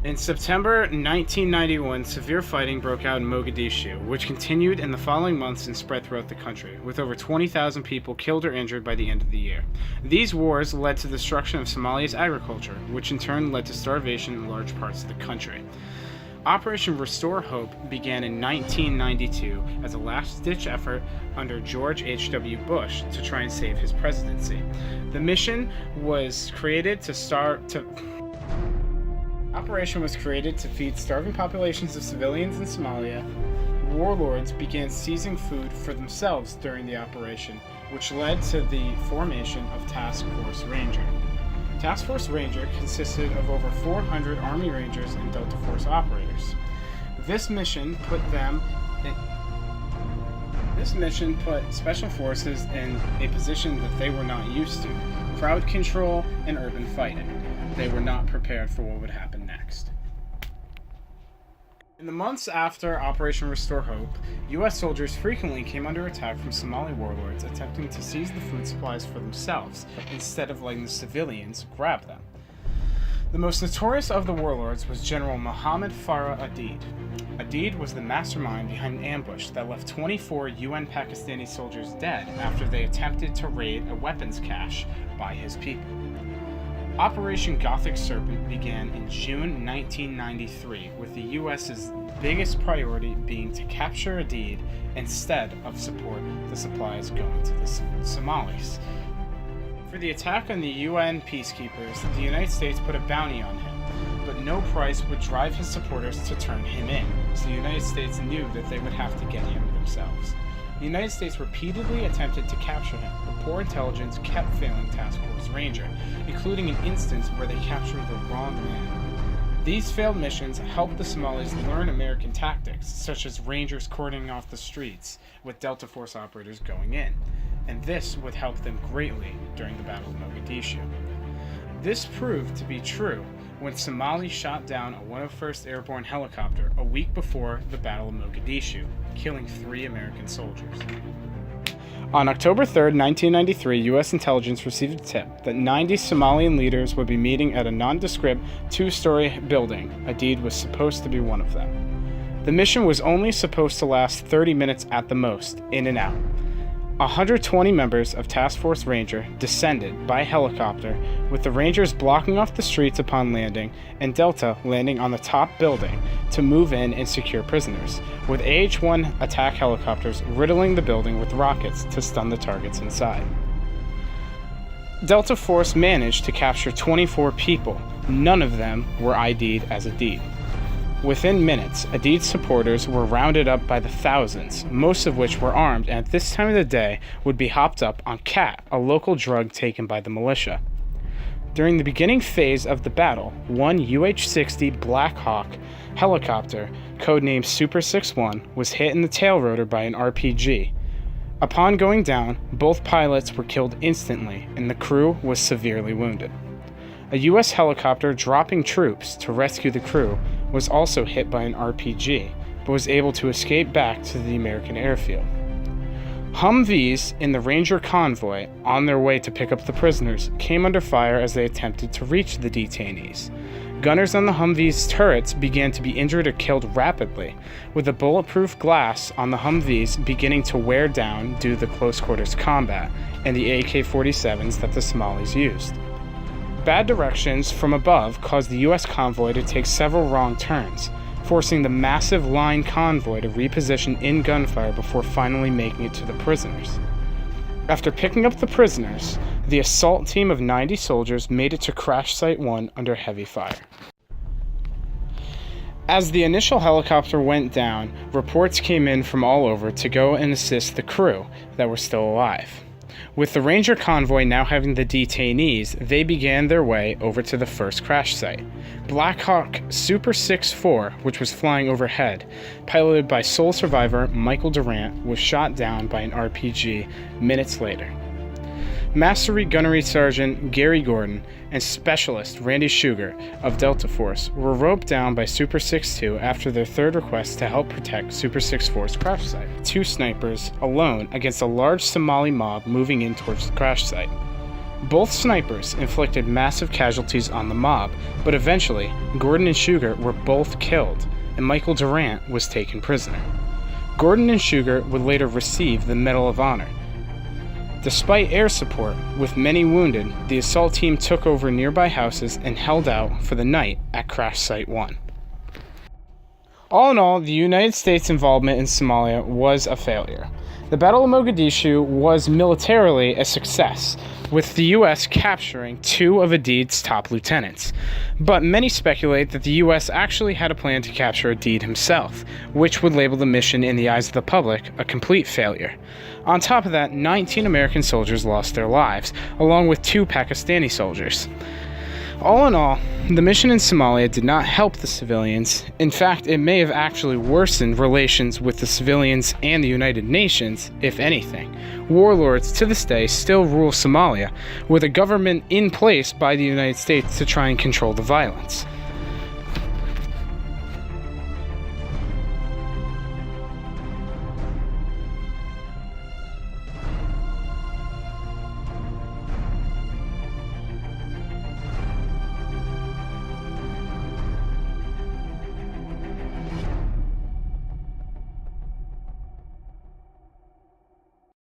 In September 1991, severe fighting broke out in Mogadishu, which continued in the following months and spread throughout the country, with over 20,000 people killed or injured by the end of the year. These wars led to the destruction of Somalia's agriculture, which in turn led to starvation in large parts of the country. Operation Restore Hope began in 1992 as a last-ditch effort under George H.W. Bush to try and save his presidency. The mission was created Operation was created to feed starving populations of civilians in Somalia. Warlords began seizing food for themselves during the operation, which led to the formation of Task Force Ranger. Task Force Ranger consisted of over 400 Army Rangers and Delta Force operators. This mission put Special Forces in a position that they were not used to: crowd control and urban fighting. They were not prepared for what would happen next. In the months after Operation Restore Hope, U.S. soldiers frequently came under attack from Somali warlords attempting to seize the food supplies for themselves instead of letting the civilians grab them. The most notorious of the warlords was General Mohammed Farah Aidid. Aidid was the mastermind behind an ambush that left 24 UN Pakistani soldiers dead after they attempted to raid a weapons cache by his people. Operation Gothic Serpent began in June 1993, with the U.S.'s biggest priority being to capture Aidid instead of support the supplies going to the Somalis. For the attack on the UN peacekeepers, the United States put a bounty on him, but no price would drive his supporters to turn him in, so the United States knew that they would have to get him themselves. The United States repeatedly attempted to capture him, but poor intelligence kept failing Task Force Ranger, including an instance where they captured the wrong man. These failed missions helped the Somalis learn American tactics, such as Rangers cordoning off the streets, with Delta Force operators going in, and this would help them greatly during the Battle of Mogadishu. This proved to be true when Somalis shot down a 101st Airborne helicopter a week before the Battle of Mogadishu, killing 3 American soldiers. On October 3, 1993, U.S. intelligence received a tip that 90 Somalian leaders would be meeting at a nondescript 2-story building. Aidid was supposed to be one of them. The mission was only supposed to last 30 minutes at the most, in and out. 120 members of Task Force Ranger descended by helicopter, with the Rangers blocking off the streets upon landing and Delta landing on the top building to move in and secure prisoners, with AH-1 attack helicopters riddling the building with rockets to stun the targets inside. Delta Force managed to capture 24 people. None of them were ID'd as Aidid. Within minutes, Aidid's supporters were rounded up by the thousands, most of which were armed and at this time of the day would be hopped up on cat, a local drug taken by the militia. During the beginning phase of the battle, one UH-60 Black Hawk helicopter, codenamed Super 61, was hit in the tail rotor by an RPG. Upon going down, both pilots were killed instantly and the crew was severely wounded. A U.S. helicopter dropping troops to rescue the crew was also hit by an RPG, but was able to escape back to the American airfield. Humvees in the Ranger convoy, on their way to pick up the prisoners, came under fire as they attempted to reach the detainees. Gunners on the Humvees' turrets began to be injured or killed rapidly, with the bulletproof glass on the Humvees beginning to wear down due to the close-quarters combat and the AK-47s that the Somalis used. Bad directions from above caused the U.S. convoy to take several wrong turns, forcing the massive line convoy to reposition in gunfire before finally making it to the prisoners. After picking up the prisoners, the assault team of 90 soldiers made it to Crash Site 1 under heavy fire. As the initial helicopter went down, reports came in from all over to go and assist the crew that were still alive. With the Ranger convoy now having the detainees, they began their way over to the first crash site. Black Hawk Super 64, which was flying overhead, piloted by sole survivor Michael Durant, was shot down by an RPG minutes later. Mastery Gunnery Sergeant Gary Gordon and Specialist Randy Sugar of Delta Force were roped down by Super 62 after their third request to help protect Super 64's crash site. 2 snipers alone against a large Somali mob moving in towards the crash site. Both snipers inflicted massive casualties on the mob, but eventually, Gordon and Sugar were both killed, and Michael Durant was taken prisoner. Gordon and Sugar would later receive the Medal of Honor. Despite air support, with many wounded, the assault team took over nearby houses and held out for the night at Crash Site 1. All in all, the United States' involvement in Somalia was a failure. The Battle of Mogadishu was militarily a success, with the U.S. capturing 2 of Adid's top lieutenants. But many speculate that the U.S. actually had a plan to capture Adid himself, which would label the mission in the eyes of the public a complete failure. On top of that, 19 American soldiers lost their lives, along with 2 Pakistani soldiers. All in all, the mission in Somalia did not help the civilians. In fact, it may have actually worsened relations with the civilians and the United Nations, if anything. Warlords to this day still rule Somalia, with a government in place by the United States to try and control the violence.